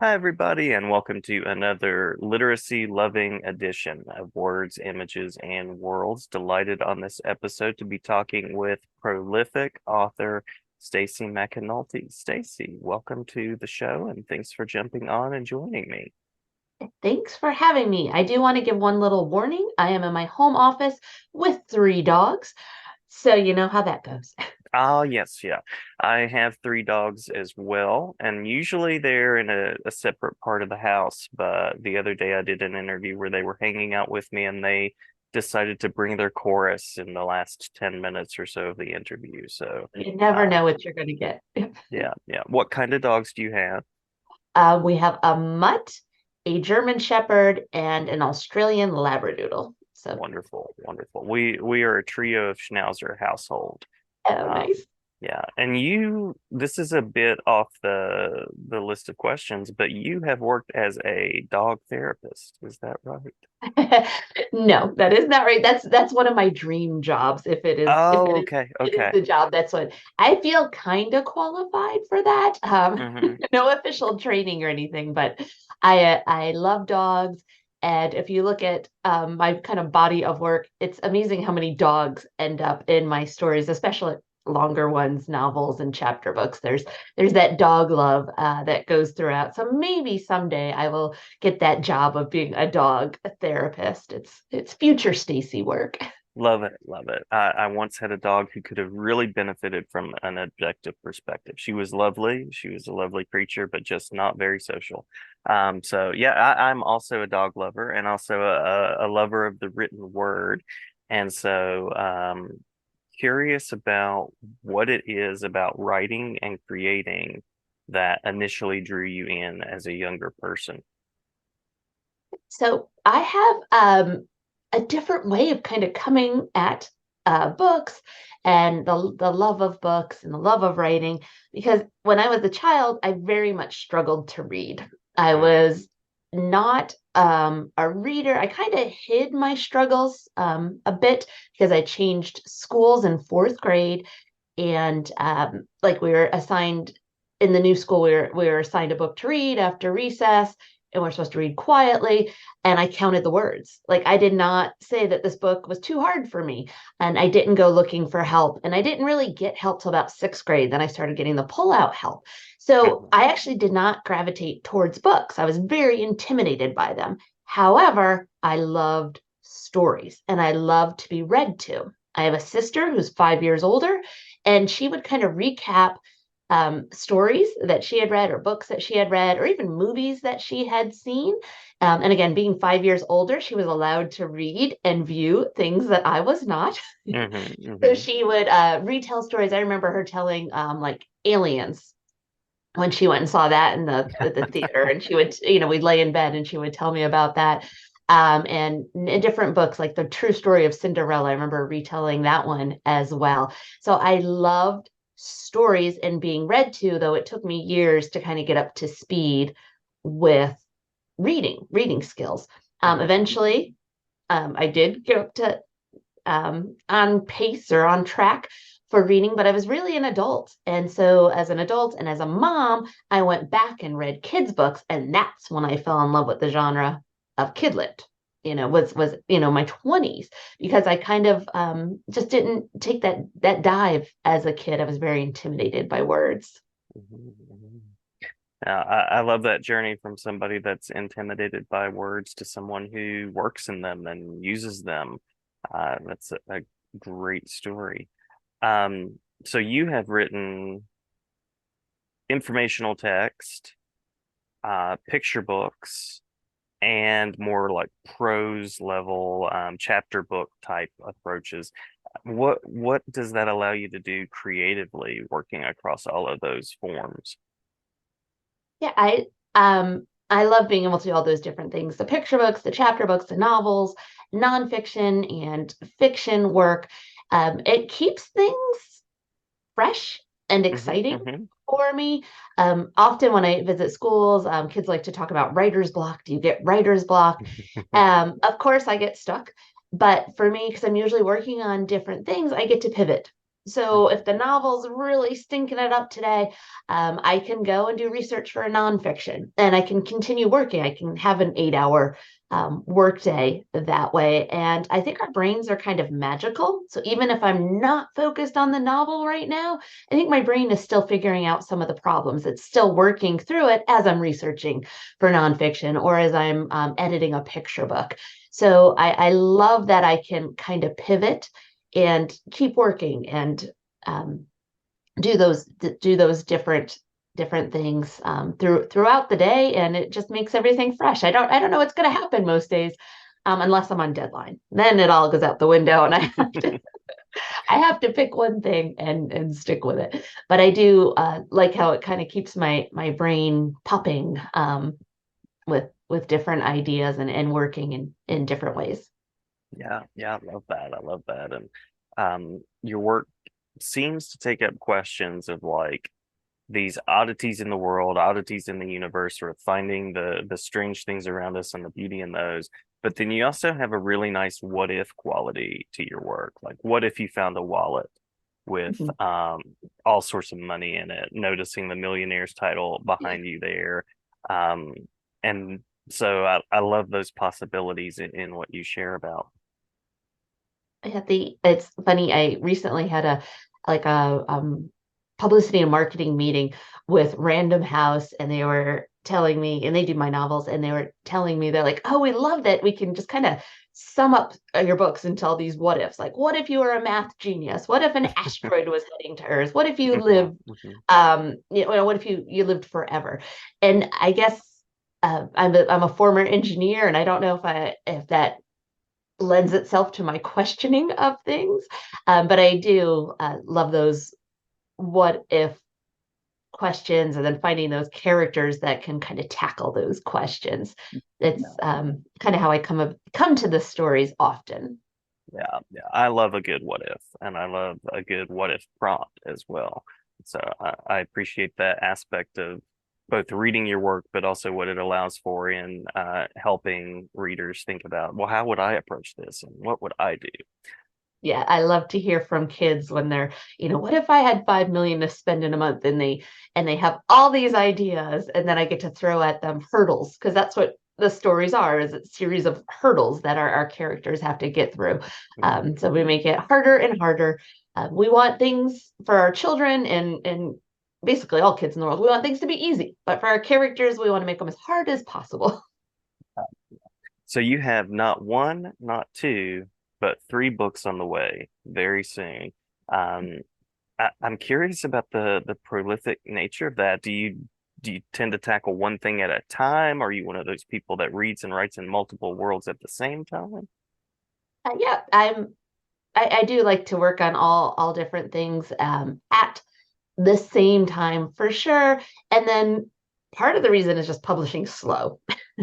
Hi, everybody, and welcome to another literacy loving edition of Words, Images, and Worlds. Delighted on this episode to be talking with prolific author Stacy McAnulty. Stacy, welcome to the show, and thanks for jumping on and joining me. Thanks for having me. I do want to give one little warning. I am in my home office with three dogs, so you know how that goes. Ah, yes, yeah. I have three dogs as well, and usually they're in a separate part of the house. But the other day I did an interview where they were hanging out with me and they decided to bring their chorus in the last 10 minutes or so of the interview. So, You never uh, know what you're going to get. yeah, yeah. What kind of dogs do you have? We have a mutt, a German Shepherd, and an Australian Labradoodle. So, Wonderful, wonderful. We are a trio of Schnauzer household. oh, Um, nice. yeah, and this is a bit off the list of questions, but you have worked as a dog therapist. Is that right? No, that is not right. That's one of my dream jobs. If Oh, okay, it is okay. the job, that's what I feel kind of qualified for that. Hmm. No official training or anything, but I love dogs. And if you look at my kind of body of work, it's amazing how many dogs end up in my stories, especially longer ones, novels and chapter books. There's that dog love that goes throughout. So maybe someday I will get that job of being a dog therapist. It's future Stacy work. Love it, love it. I once had a dog who could have really benefited from an objective perspective. She was lovely. She was a lovely creature, but just not very social. So yeah, I'm also a dog lover and also a lover of the written word. And so, curious about what it is about writing and creating that initially drew you in as a younger person. So I have a different way of kind of coming at books and the love of books and the love of writing because when I was a child, I very much struggled to read. I Mm, was not a reader. I kind of hid my struggles a bit because I changed schools in fourth grade, and like we were assigned in the new school, we were assigned a book to read after recess, and we're supposed to read quietly, and I counted the words. Like I did not say that this book was too hard for me, and I didn't go looking for help, and I didn't really get help till about sixth grade. Then I started getting the pull-out help. So mhm, I actually did not gravitate towards books. I was very intimidated by them. However, I loved stories and I loved to be read to. I have a sister who's 5 years older, and she would kind of recap stories that she had read or books that she had read or even movies that she had seen. And again, being 5 years older, she was allowed to read and view things that I was not. mhm, So mhm. she would retell stories. I remember her telling like Aliens when she went and saw that in the theater, and she would, we'd lay in bed and she would tell me about that. And in different books, like the true story of Cinderella, I remember retelling that one as well. So I loved stories and being read to, though it took me years to kind of get up to speed with reading skills. Mhm. Eventually, I did get up to on pace or on track for reading, but I was really an adult. And so, as an adult and as a mom, I went back and read kids' books, and that's when I fell in love with the genre of kid lit. Was my 20s because I kind of just didn't take that dive as a kid. I was very intimidated by words. Mhm, mhm. I love that journey from somebody that's intimidated by words to someone who works in them and uses them. That's a great story. So you have written informational text, picture books, and more like prose level, chapter book type approaches. What does that allow you to do creatively, working across all of those forms? Yeah, I love being able to do all those different things. The picture books, the chapter books, the novels, nonfiction and fiction work. It keeps things fresh and Hmm. exciting Hmm. for me. Often when I visit schools, kids like to talk about writer's block. Do you get writer's block? Of course, I get stuck. But for me, because I'm usually working on different things, I get to pivot. So if the novel's really stinking it up today, I can go and do research for a nonfiction, and I can continue working. I can have an 8 hour work day that way. And I think our brains are kind of magical. So even if I'm not focused on the novel right now, I think my brain is still figuring out some of the problems. It's still working through it as I'm researching for nonfiction or as I'm editing a picture book. So I love that I can kind of pivot and keep working and um, do those different things throughout the day, and it just makes everything fresh. I don't know what's going to happen most days, unless I'm on deadline. Then it all goes out the window, and I have to pick one thing and stick with it. But I do like how it kind of keeps my brain popping with different ideas and working in different ways. Yeah, yeah, I love that. I love that. And your work seems to take up questions of like these oddities in the world, oddities in the universe, sort of finding the strange things around us and the beauty in those. But then you also have a really nice what if quality to your work. Like, what if you found a wallet with Mhm. all sorts of money in it, noticing the millionaire's title behind you there. Um, and so I love those possibilities in what you share about. It's funny. I recently had a like a publicity and marketing meeting with Random House, and they were telling me, and they do my novels, and they were telling me they're like, oh, we love that we can just kind of sum up your books into all these what ifs. Like, what if you were a math genius? What if an asteroid was heading to Earth? What if you Mhm, lived, mhm. what if you lived forever? And I guess I'm a former engineer, and I don't know if that lends itself to my questioning of things. But I do love those what if questions and then finding those characters that can kind of tackle those questions. It's kind of how I come to the stories often. Yeah, yeah. I love a good what if, and I love a good what if prompt as well. So I appreciate that aspect of both reading your work, but also what it allows for in helping readers think about, well, how would I approach this, and what would I do? Yeah, I love to hear from kids when they're, what if I had 5 million to spend in a month, and they have all these ideas, and then I get to throw at them hurdles, because that's what the stories are, is a series of hurdles that our characters have to get through. Mhm. So we make it harder and harder. We want things for our children and basically all kids in the world. We want things to be easy, but for our characters, we want to make them as hard as possible. So you have not one, not two, but three books on the way very soon. Um, I'm curious about the prolific nature of that. Do you tend to tackle one thing at a time? Are you one of those people that reads and writes in multiple worlds at the same time? Yeah, I do like to work on all different things at the same time for sure. And then part of the reason is just publishing slow.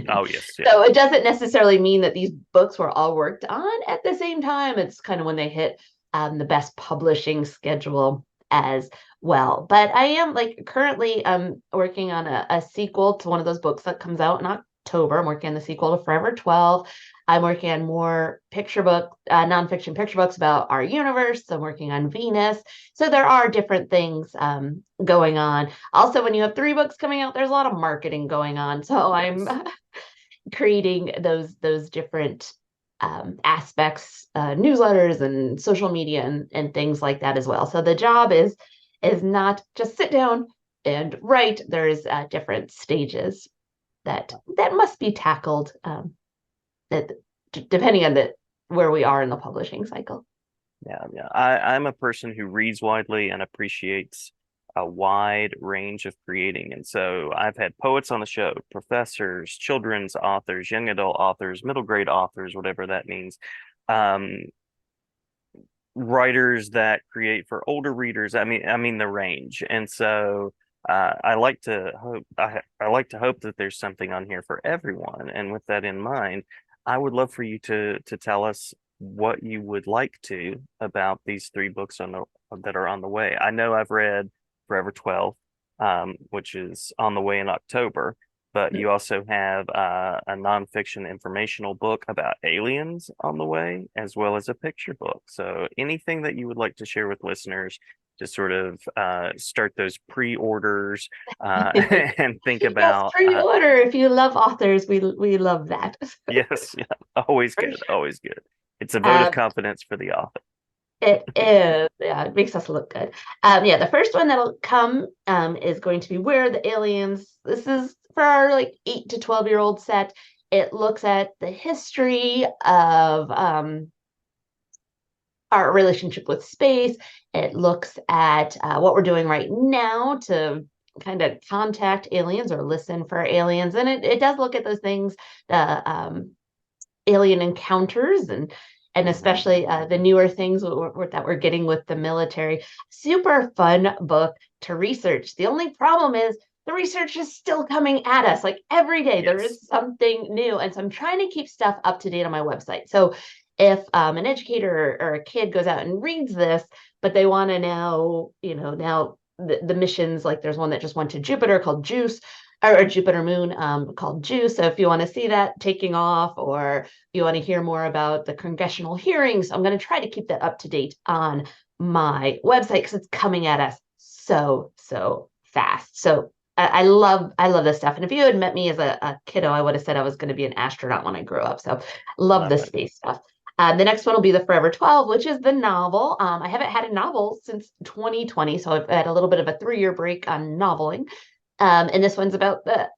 Oh yes, yeah. So it doesn't necessarily mean that these books were all worked on at the same time. It's kind of when they hit the best publishing schedule as well. But I am like currently working on a sequel to one of those books that comes out in October. I'm working on the sequel to Forever 12. I'm working on more nonfiction picture books about our universe. I'm working on Venus. So there are different things going on. Also, when you have three books coming out, there's a lot of marketing going on. So I'm Yes. creating those different aspects, newsletters and social media and things like that as well. So the job is not just sit down and write. There's different stages that must be tackled that depending on the where we are in the publishing cycle. Yeah, yeah. I'm a person who reads widely and appreciates a wide range of creating. And so I've had poets on the show, professors, children's authors, young adult authors, middle grade authors, whatever that means. Um, Writers that create for older readers. I mean the range. And so I like to hope that there's something on here for everyone. And with that in mind, I would love for you to tell us what you would like to about these three books that are on the way. I know I've read Forever 12, which is on the way in October, but you also have a nonfiction informational book about aliens on the way, as well as a picture book. So anything that you would like to share with listeners to sort of start those pre-orders and think Yes, about, pre-order if you love authors. We love that. yes, yeah, always For good, sure. always good. It's a vote of Um, confidence for the author. it is, yeah, it makes us look good. Yeah, the first one that'll come is going to be Where Are the Aliens? This is for our like 8 to 12-year-old set. It looks at the history of our relationship with space. It looks at what we're doing right now to kind of contact aliens or listen for aliens. And it does look at those things, the alien encounters and Hmm. especially the newer things that we're getting with the military. Super fun book to research. The only problem is the research is still coming at us. Like every day, there Yes. is something new. And so I'm trying to keep stuff up to date on my website. So if an educator or a kid goes out and reads this, but they want to know, now the missions, like there's one that just went to Jupiter called Juice, or Jupiter Moon called Juice. So if you want to see that taking off, or you want to hear more about the congressional hearings, I'm going to try to keep that up to date on my website because it's coming at us so fast. So I love this stuff. And if you had met me as a kiddo, I would have said I was going to be an astronaut when I grew up. So love Love the it. space stuff. The next one will be the Forever 12, which is the novel. I haven't had a novel since 2020, so I've had a little bit of a 3-year break on noveling. And this one's about the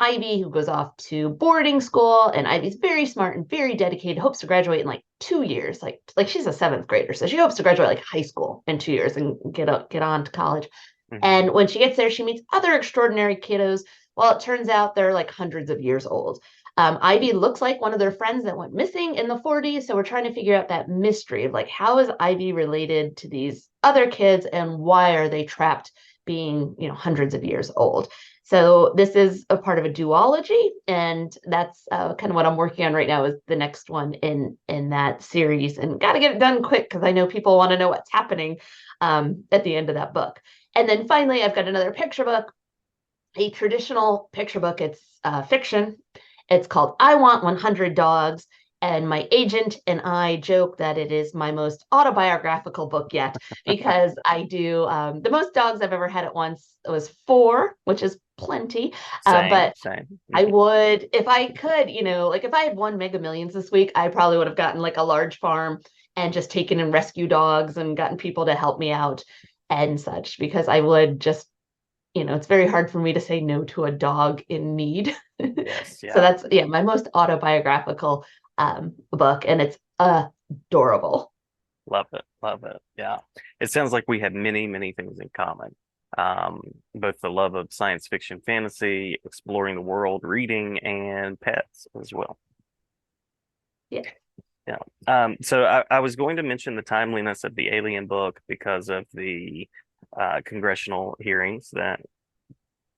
Ivy who goes off to boarding school, and Ivy's very smart and very dedicated, hopes to graduate in like 2 years. Like she's a seventh grader, so she hopes to graduate like high school in 2 years and get on to college. Hmm. And when she gets there, she meets other extraordinary kiddos. Well, it turns out they're like hundreds of years old. Ivy looks like one of their friends that went missing in the 40s. So we're trying to figure out that mystery of like, how is Ivy related to these other kids and why are they trapped being, hundreds of years old? So this is a part of a duology, and that's kind of what I'm working on right now is the next one in that series, and got to get it done quick because I know people want to know what's happening at the end of that book. And then finally, I've got another picture book, a traditional picture book. It's fiction. It's called I Want 100 Dogs. And my agent and I joke that it is my most autobiographical book yet because I do the most dogs I've ever had at once was 4, which is plenty. Same, But same. I Hmm. would, if I could, like if I had won Mega Millions this week, I probably would have gotten like a large farm and just taken and rescue dogs and gotten people to help me out and such because I would just, it's very hard for me to say no to a dog in need. Yes, So yeah. that's, yeah, my most autobiographical book, and it's adorable. Love it. Love it. Yeah. It sounds like we have many, many things in common. Um, Both the love of science fiction, fantasy, exploring the world, reading, and pets as well. Yeah. Yeah. So I was going to mention the timeliness of the Alien book because of the congressional hearings that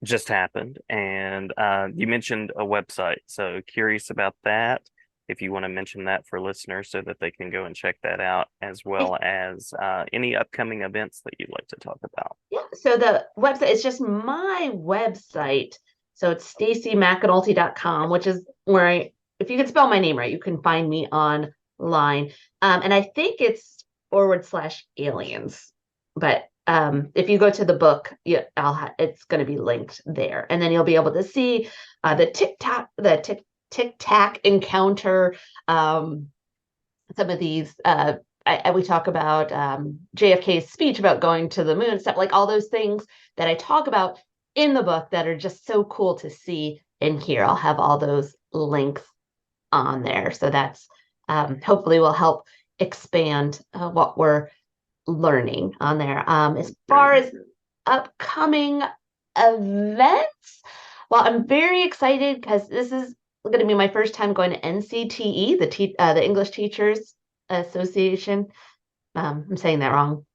just happened. And you mentioned a website. So curious about that. If you want to mention that for listeners so that they can go and check that out, as well as any upcoming events that you'd like to talk about. Yeah. So the website is just my website. So it's stacymcAnulty.com, which is where if you can spell my name right, you can find me online. And I think it's /aliens. But if you go to the book, yeah, it's going to be linked there. And then you'll be able to see the tic tac encounter, um, some of these we talk about JFK's speech about going to the moon, stuff like all those things that I talk about in the book that are just so cool to see in here. I'll have all those links on there. So that's hopefully will help expand what we're learning on there. As far Great. as upcoming events, well, I'm very excited because this is going to be my first time going to NCTE, the English Teachers Association. I'm saying that wrong.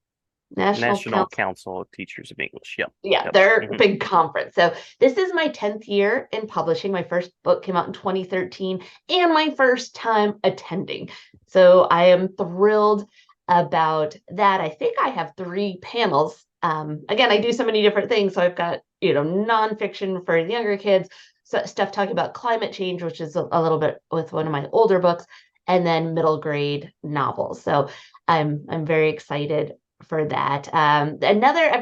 National National Council. Council of Teachers of English. Yep. Yeah, Yep. their Hmm. big conference. So this is my 10th year in publishing. My first book came out in 2013 and my first time attending. So I am thrilled about that. I think I have 3 panels. Again, I do so many different things. So I've got, nonfiction for the younger kids, stuff talking about climate change, which is a little bit with one of my older books, and then middle grade novels. So I'm very excited for that. I've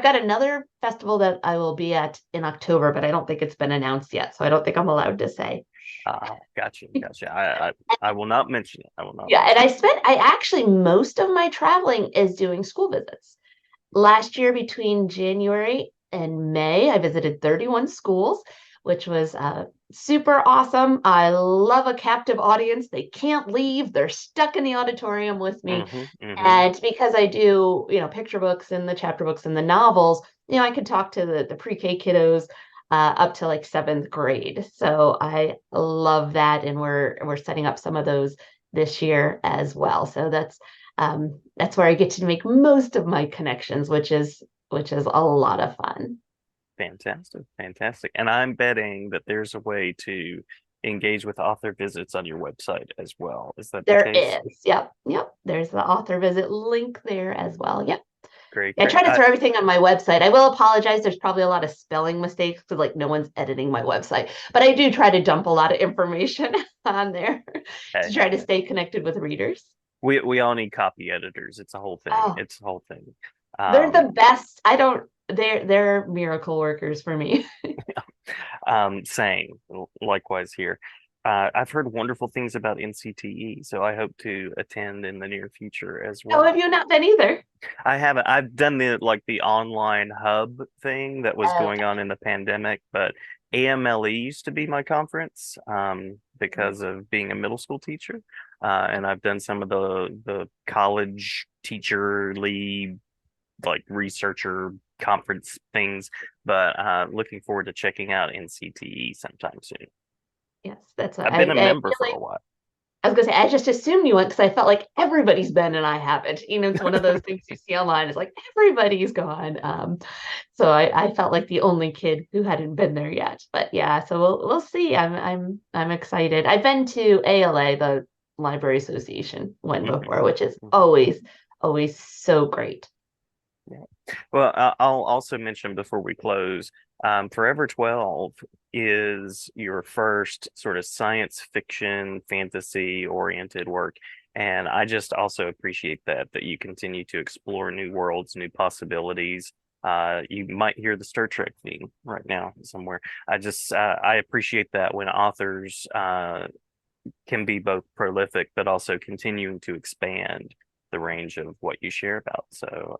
got another festival that I will be at in October, but I don't think it's been announced yet, so I don't think I'm allowed to say. Gotcha, gotcha. I will not mention it. I will not Yeah, and mention I actually, most of my traveling is doing school visits. Last year, between January and May, I visited 31 schools, which was super awesome. I love a captive audience. They can't leave, they're stuck in the auditorium with it. me. Hmm. And because I do, picture books and the chapter books and the novels, I could talk to the pre-K kiddos up to like seventh grade. So I love that, and we're setting up some of those this year as well. So that's where I get to make most of my connections, which is a lot of fun. Fantastic, fantastic. And I'm betting that there's a way to engage with author visits on your website as well. Is that the There case? is. Yep. Yep. There's the author visit link there as well. Yep. Great, Yeah, I great. try to throw everything on my website. I will apologize. There's probably a lot of spelling mistakes because like no one's editing my website, but I do try to dump a lot of information on there Hey, to try hey, to hey. stay connected with readers. We all need copy editors. It's a whole thing. Oh, It's a whole thing. they're Um, the best. I don't. They're miracle workers for me. Same. Likewise here. I've heard wonderful things about NCTE, so I hope to attend in the near future as Oh, have well. you not been either? I haven't. I've done the online hub thing that was going Okay. on in the pandemic, but AMLE used to be my conference because of being a middle school teacher, and I've done some of the college teacherly researcher conference things, but looking forward to checking out NCTE sometime soon. Yes, that's what I've been a I member feel for like. a while. I was gonna say I just assumed you went because I felt like everybody's been and I haven't. It's one of those things you see online. It's like everybody's gone. So I felt like the only kid who hadn't been there yet. But yeah, so we'll see. I'm excited. I've been to ALA, the Library Association, one Hmm. before, which is Hmm. always so great. Yeah. Well, I'll also mention before we close, Forever 12 is your first sort of science fiction, fantasy oriented work. And I just also appreciate that you continue to explore new worlds, new possibilities. You might hear the Star Trek theme right now somewhere. I appreciate that when authors can be both prolific, but also continuing to expand the range of what you share about. So,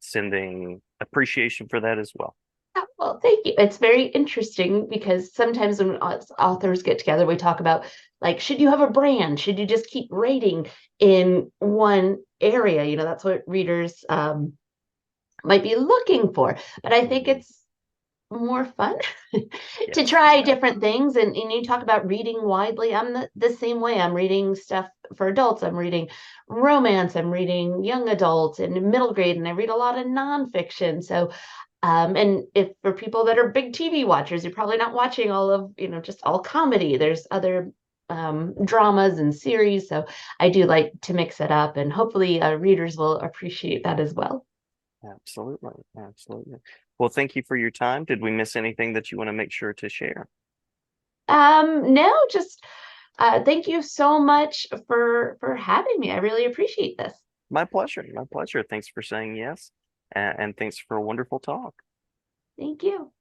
sending appreciation for that as well. Oh, well, thank you. It's very interesting because sometimes when us authors get together, we talk about like, should you have a brand? Should you just keep writing in one area? That's what readers might be looking for. But I think Mhm. it's more fun to Yes. try different things. And you talk about reading widely. I'm the same way. I'm reading stuff for adults. I'm reading romance. I'm reading young adults and middle grade, and I read a lot of nonfiction. So and if for people that are big TV watchers, you're probably not watching all of, just all comedy. There's other dramas and series. So I do like to mix it up, and hopefully readers will appreciate that as well. Absolutely. Absolutely. Well, thank you for your time. Did we miss anything that you want to make sure to share? No, just thank you so much for having me. I really appreciate this. My pleasure. My pleasure. Thanks for saying yes. And thanks for a wonderful talk. Thank you.